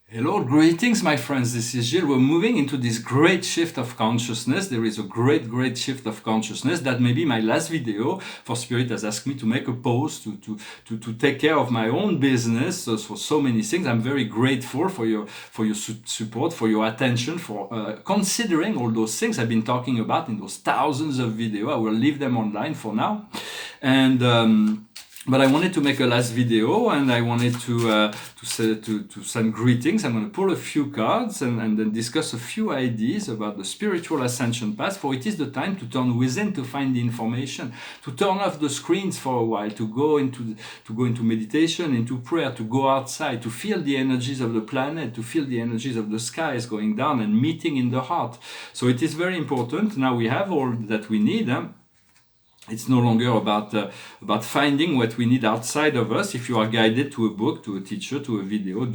Hello, greetings, my friends. This is Gilles. We're moving into this great shift of consciousness. There is a great shift of consciousness. That may be my last video. For Spirit has asked me to make a pause to take care of my own business. So for so many things, I'm very grateful for your support, for your attention, for considering all those things I've been talking about in those thousands of videos. I will leave them online for now, and. But I wanted to make a last video, and I wanted to send greetings. I'm going to pull a few cards and then discuss a few ideas about the spiritual ascension path. For it is the time to turn within to find the information, to turn off the screens for a while, to go into meditation, into prayer, to go outside, to feel the energies of the planet, to feel the energies of the skies going down and meeting in the heart. So it is very important. Now we have all that we need. It's no longer about finding what we need outside of us. If you are guided to a book, to a teacher, to a video,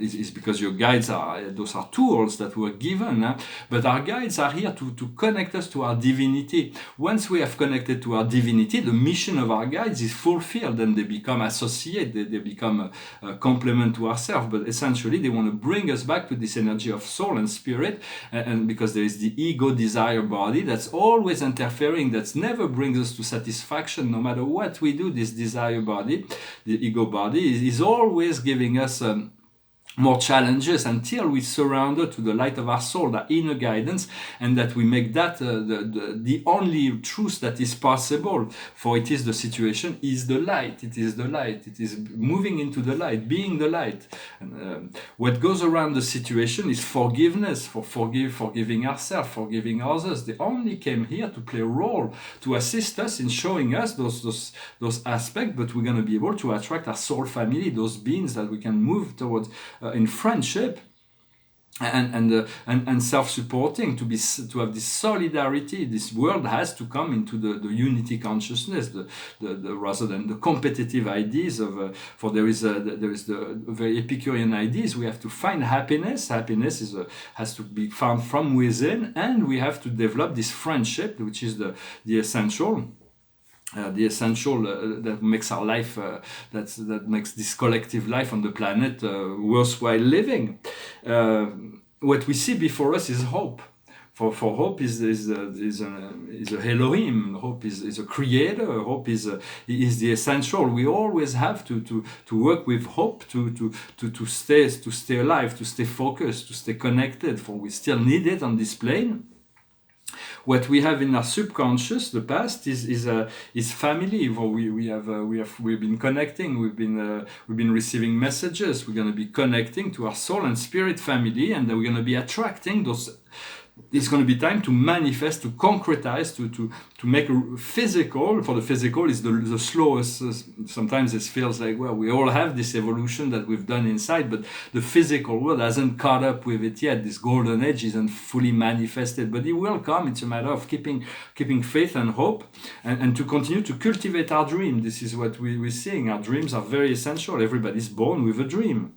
it's because your guides those are tools that were given. But our guides are here to connect us to our divinity. Once we have connected to our divinity, the mission of our guides is fulfilled, and they become associate. They become a complement to ourselves. But essentially, they want to bring us back to this energy of soul and spirit, and because there is the ego desire body that's always interfering, that never brings us to satisfaction. No matter what we do, this desire body, the ego body, is always giving us more challenges until we surrender to the light of our soul, the inner guidance, and that we make that the only truth that is possible. For it is the situation is the light. It is the light. It is moving into the light, being the light. And, what goes around the situation is forgiveness, forgiving ourselves, forgiving others. They only came here to play a role, to assist us in showing us those aspects, but we're going to be able to attract our soul family, those beings that we can move towards in friendship and self-supporting, to have this solidarity. This world has to come into the unity consciousness, the rather than the competitive ideas of. For there is the very Epicurean ideas. We have to find happiness. Happiness has to be found from within, and we have to develop this friendship, which is the essential. That makes our life, that makes this collective life on the planet worthwhile living. What we see before us is hope. For hope is a Elohim. Hope is a creator. Hope is the essential. We always have to work with hope to stay alive, to stay focused, to stay connected. For we still need it on this plane. What we have in our subconscious, the past, is family. We've been connecting. We've been receiving messages. We're going to be connecting to our soul and spirit family, and we're going to be attracting those. It's going to be time to manifest, to concretize, to make a physical. For the physical is the slowest. Sometimes it feels like, well, we all have this evolution that we've done inside, but the physical world hasn't caught up with it yet. This golden age isn't fully manifested, but it will come. It's a matter of keeping faith and hope, and to continue to cultivate our dream. This is what we're seeing. Our dreams are very essential. Everybody's born with a dream.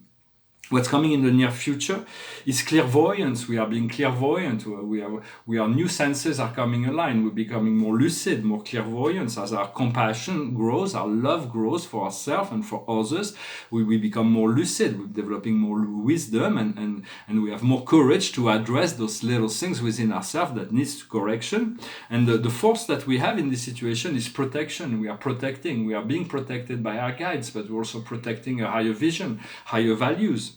What's coming in the near future is clairvoyance. We are being clairvoyant. We are new senses are coming aligned. We're becoming more lucid, more clairvoyant. As our compassion grows, our love grows for ourselves and for others, we become more lucid. We're developing more wisdom, and we have more courage to address those little things within ourselves that needs correction. And the force that we have in this situation is protection. We are protecting. We are being protected by our guides, but we're also protecting a higher vision, higher values.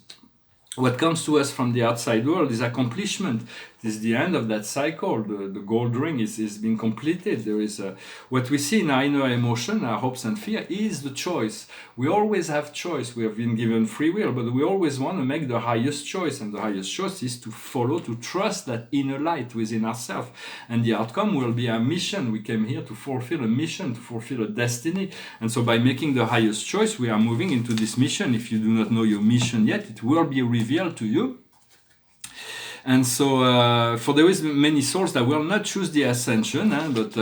What comes to us from the outside world is accomplishment. It is the end of that cycle. The gold ring is being completed. There is what we see in our inner emotion, our hopes and fear, is the choice. We always have choice. We have been given free will, but we always want to make the highest choice. And the highest choice is to follow, to trust that inner light within ourselves. And the outcome will be our mission. We came here to fulfill a mission, to fulfill a destiny. And so by making the highest choice, we are moving into this mission. If you do not know your mission yet, it will be revealed to you. And so, for there is many souls that will not choose the ascension, but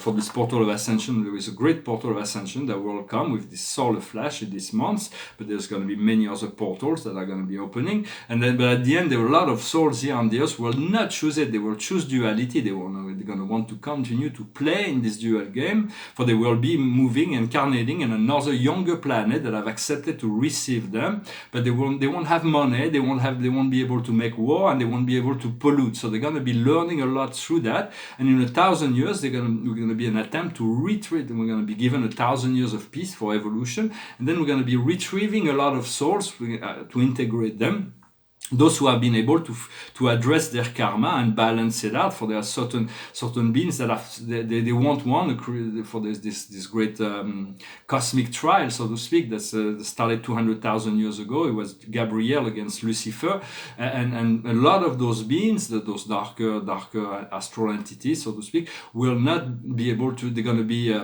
for this portal of ascension, there is a great portal of ascension that will come with this solar flash in this month. But there's going to be many other portals that are going to be opening. And then, but at the end, there are a lot of souls here on the earth who will not choose it. They will choose duality. They're going to want to continue to play in this dual game, for they will be moving, incarnating in another younger planet that have accepted to receive them. But they won't have money. They won't be able to make war, and they won't be able to pollute. So they're going to be learning a lot through that. And in 1,000 years, we're going to be an attempt to retreat. And we're going to be given 1,000 years of peace for evolution. And then we're going to be retrieving a lot of souls to integrate them. Those who have been able to address their karma and balance it out, for there are certain beings that they won't want for this great cosmic trial, so to speak, that started 200,000 years ago. It was Gabriel against Lucifer, and a lot of those beings, those darker astral entities, so to speak, will not be able to. They're going to be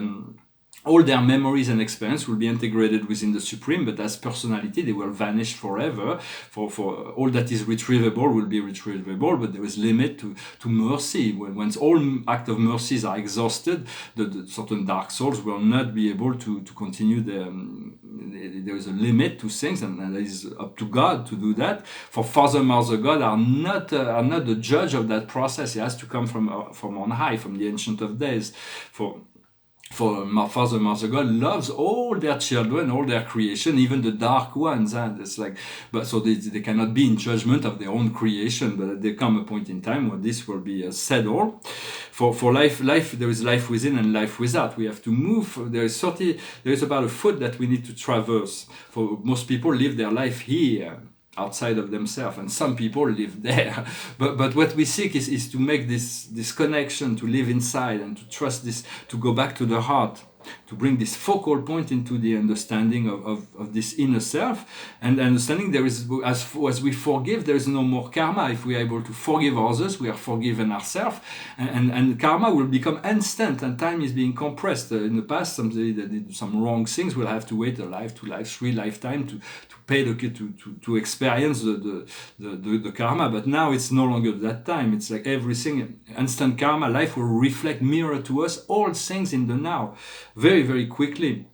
all their memories and experience will be integrated within the Supreme, but as personality, they will vanish forever. For all that is retrievable will be retrievable, but there is limit to mercy. Once all acts of mercies are exhausted, the certain dark souls will not be able to continue. There is a limit to things, and it is up to God to do that. For Father, Mother, God are not the judge of that process. It has to come from on high, from the Ancient of Days. For my Father, Mother, God loves all their children, all their creation, even the dark ones. And it's like, but so they cannot be in judgment of their own creation. But there come a point in time when this will be settled. For life, there is life within and life without. We have to move. There is about a foot that we need to traverse. For most people, live their life here, outside of themselves, and some people live there. But what we seek is to make this connection, to live inside and to trust this, to go back to the heart, to bring this focal point into the understanding of this inner self, and understanding there is, as we forgive, there is no more karma. If we are able to forgive others, we are forgiven ourselves, and karma will become instant, and time is being compressed. In the past, somebody that did some wrong things will have to wait a life, 2 lives, 3 lifetime to pay to experience the karma. But now it's no longer that time. It's like everything, instant karma. Life will reflect, mirror to us all things in the now, very, very quickly.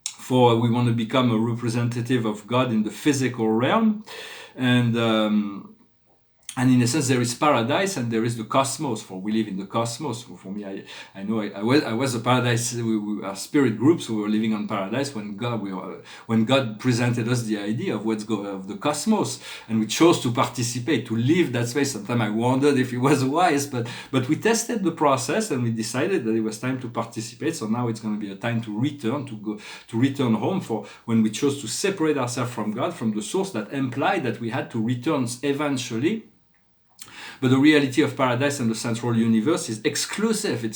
For we want to become a representative of God in the physical realm, and in a sense, there is paradise and there is the cosmos. For we live in the cosmos. For me, I know I was a paradise. We are spirit groups. We were living on paradise when God presented us the idea of of the cosmos, and we chose to participate, to live that space. Sometimes I wondered if it was wise, but we tested the process and we decided that it was time to participate. So now it's going to be a time to return home. For when we chose to separate ourselves from God, from the source, that implied that we had to return eventually. But the reality of paradise and the central universe is exclusive. It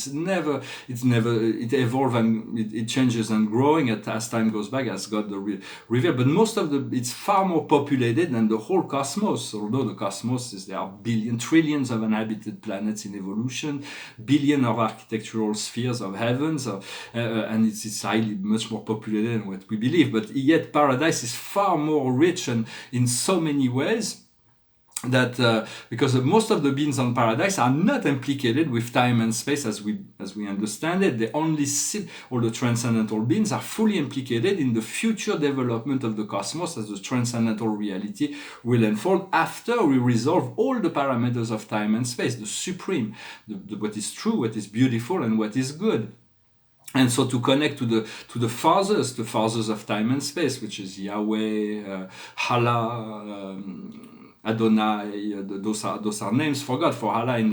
evolves and it changes and growing as time goes by, as God revealed. But most of it's far more populated than the whole cosmos. Although the cosmos there are trillions of inhabited planets in evolution, billion of architectural spheres of heavens, and it's highly much more populated than what we believe. But yet paradise is far more rich and in so many ways. That because most of the beings on paradise are not implicated with time and space as we understand it. They only sit, all the transcendental beings are fully implicated in the future development of the cosmos as the transcendental reality will unfold after we resolve all the parameters of time and space, the supreme, what is true, what is beautiful, and what is good. And so to connect to the fathers of time and space, which is Yahweh, Allah, Adonai, those are names for God. For Allah in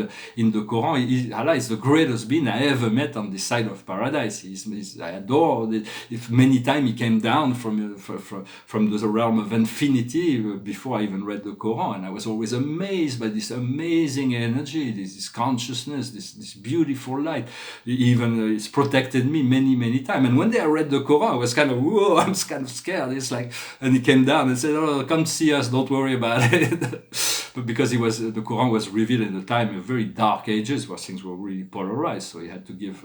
the Quran, Allah is the greatest being I ever met on this side of paradise. I adore it. If many times he came down from the realm of infinity before I even read the Quran, and I was always amazed by this amazing energy, this consciousness, this beautiful light. Even it's protected me many times. And one day I read the Quran, I was kind of whoa, I'm kind of scared. It's like, and he came down and said, "Oh, come see us. Don't worry about it." But because the Quran was revealed in the time of very dark ages where things were really polarized, so he had to give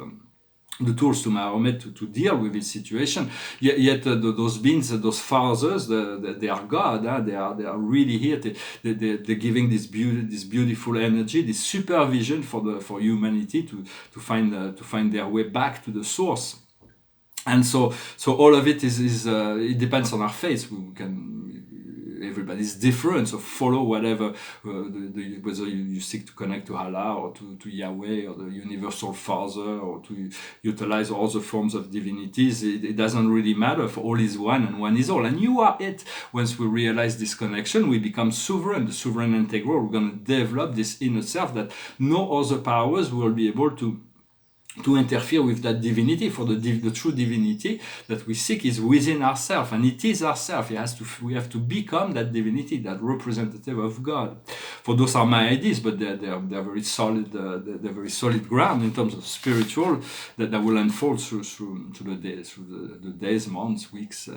the tools to Mahomet to deal with this situation. Yet those beings, those fathers, they are God. They are really here. They're giving this beautiful energy, this supervision for humanity to find their way back to the source. And so all of it is it depends on our faith. Everybody's different, so follow whatever, whether you seek to connect to Allah or to Yahweh or the universal Father, or to utilize all the forms of divinities. It doesn't really matter, for all is one and one is all. And you are it. Once we realize this connection, we become sovereign, the sovereign integral. We're going to develop this inner self that no other powers will be able to interfere with that divinity. For the true divinity that we seek is within ourselves, and it is ourselves. We have to become that divinity, that representative of God. For those are my ideas, but they're very solid. They're very solid ground in terms of spiritual that will unfold through the days, months, weeks,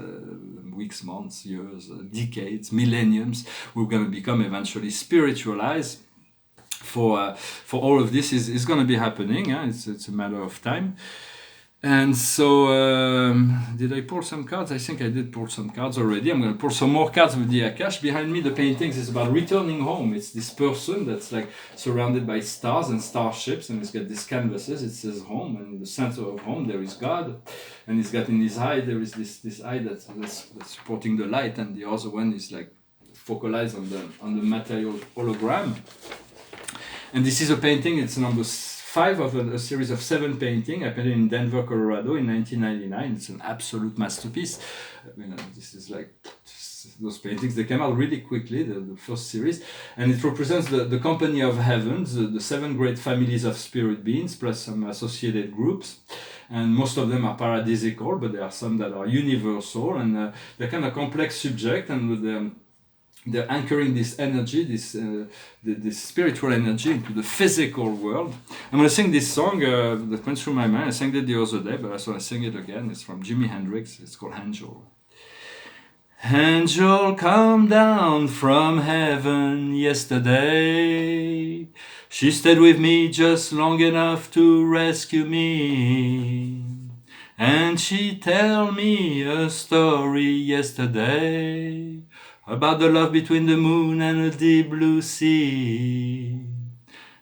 months, years, decades, millenniums. We're going to become eventually spiritualized. For all of this is going to be happening. It's a matter of time. And so, did I pull some cards? I think I did pull some cards already. I'm going to pull some more cards with the Akash. Behind me, the paintings is about returning home. It's this person that's like surrounded by stars and starships, and he's got these canvases. It says home, and in the center of home there is God, and he's got in his eye there is this eye that's supporting the light, and the other one is like focalized on the material hologram. And this is a painting. It's number 5 of a series of 7 paintings. I painted in Denver, Colorado in 1999. It's an absolute masterpiece. This is like those paintings. They came out really quickly, the first series. And it represents the company of heavens, the 7 great families of spirit beings, plus some associated groups. And most of them are paradisical, but there are some that are universal. And they're kind of complex subject, and with they're anchoring this energy, this spiritual energy into the physical world. I'm going to sing this song that went through my mind. I sang it the other day, but I want to sing it again. It's from Jimi Hendrix. It's called Angel. Angel, come down from heaven yesterday. She stayed with me just long enough to rescue me. And she tell me a story yesterday about the love between the moon and the deep blue sea.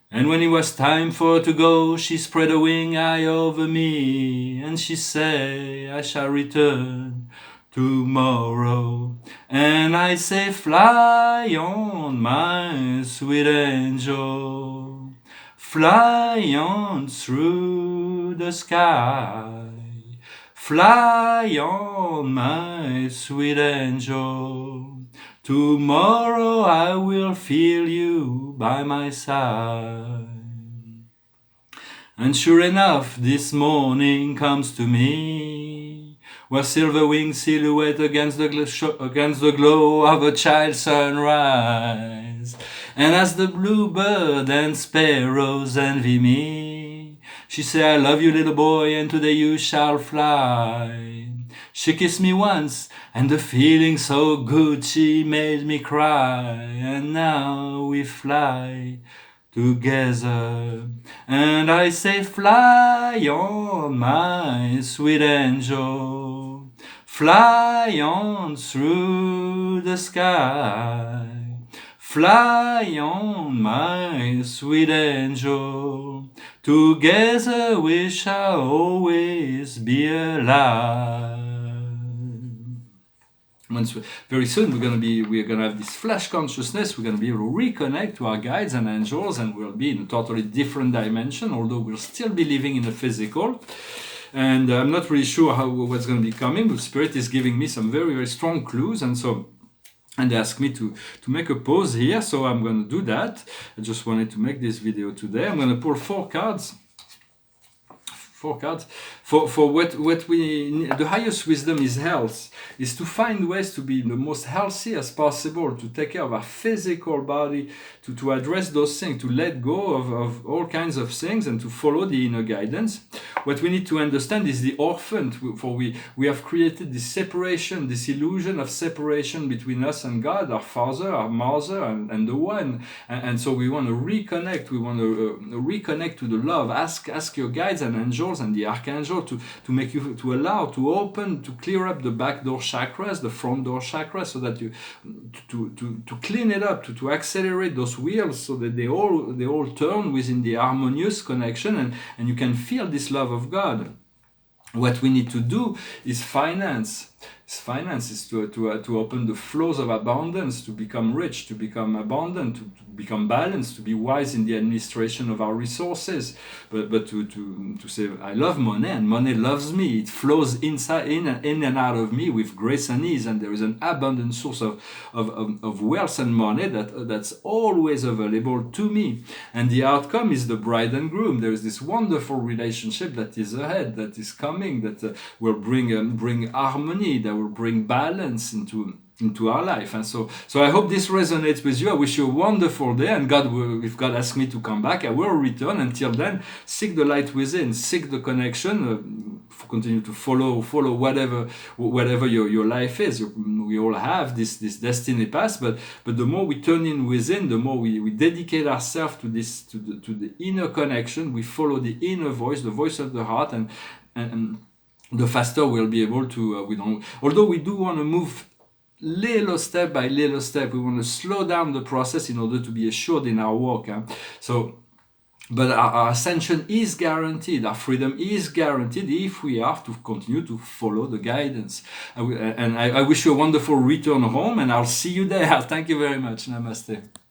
And when it was time for her to go, she spread a wing high over me, and she say, I shall return tomorrow. And I say, fly on, my sweet angel, fly on through the sky. Fly on, my sweet angel. Tomorrow I will feel you by my side. And sure enough, this morning comes to me, where silver-winged silhouette against the glow of a child's sunrise. And as the bluebird and sparrows envy me, she say, I love you, little boy, and today you shall fly. She kissed me once, and the feeling so good, she made me cry. And now we fly together. And I say, fly on, my sweet angel, fly on through the sky. Fly on, my sweet angel, together we shall always be alive. Very soon we're gonna have this flash consciousness. We're gonna be able to reconnect to our guides and angels, and we'll be in a totally different dimension, although we'll still be living in the physical. And I'm not really sure what's gonna be coming, but Spirit is giving me some very, very strong clues, and they asked me to make a pause here, so I'm going to do that. I just wanted to make this video today. I'm going to pull 4 cards. 4 cards. For what we need. The highest wisdom is health, is to find ways to be the most healthy as possible, to take care of our physical body, to address those things, to let go of all kinds of things, and to follow the inner guidance. What we need to understand is the orphan, for we have created this separation, this illusion of separation between us and God, our Father, our Mother, and the One. And so we want to reconnect. We want to reconnect to the love. Ask your guides and angels angels and the archangel to make you, to allow, to open, to clear up the back door chakras, the front door chakras, so that you to clean it up, to accelerate those wheels so that they all turn within the harmonious connection, and you can feel this love of God. What we need to do is finance. Finance is to open the flows of abundance, to become rich, to become abundant, to become balanced, to be wise in the administration of our resources. But to say, I love money and money loves me. It flows inside, in and out of me with grace and ease, and there is an abundant source of wealth and money that's always available to me. And the outcome is the bride and groom. There is this wonderful relationship that is ahead, that is coming, that will bring harmony, that will bring balance into our life. And so I hope this resonates with you. I wish you a wonderful day, and if God asks me to come back, I will return. Until then, seek the light within, seek the connection, continue to follow whatever your life is. We all have this destiny path, but the more we turn in within, the more we dedicate ourselves to the inner connection. We follow the inner voice, the voice of the heart, and the faster we'll be able to, although we do want to move little step by little step, we want to slow down the process in order to be assured in our walk. But our ascension is guaranteed, our freedom is guaranteed if we are to continue to follow the guidance. And I wish you a wonderful return home, and I'll see you there. Thank you very much. Namaste.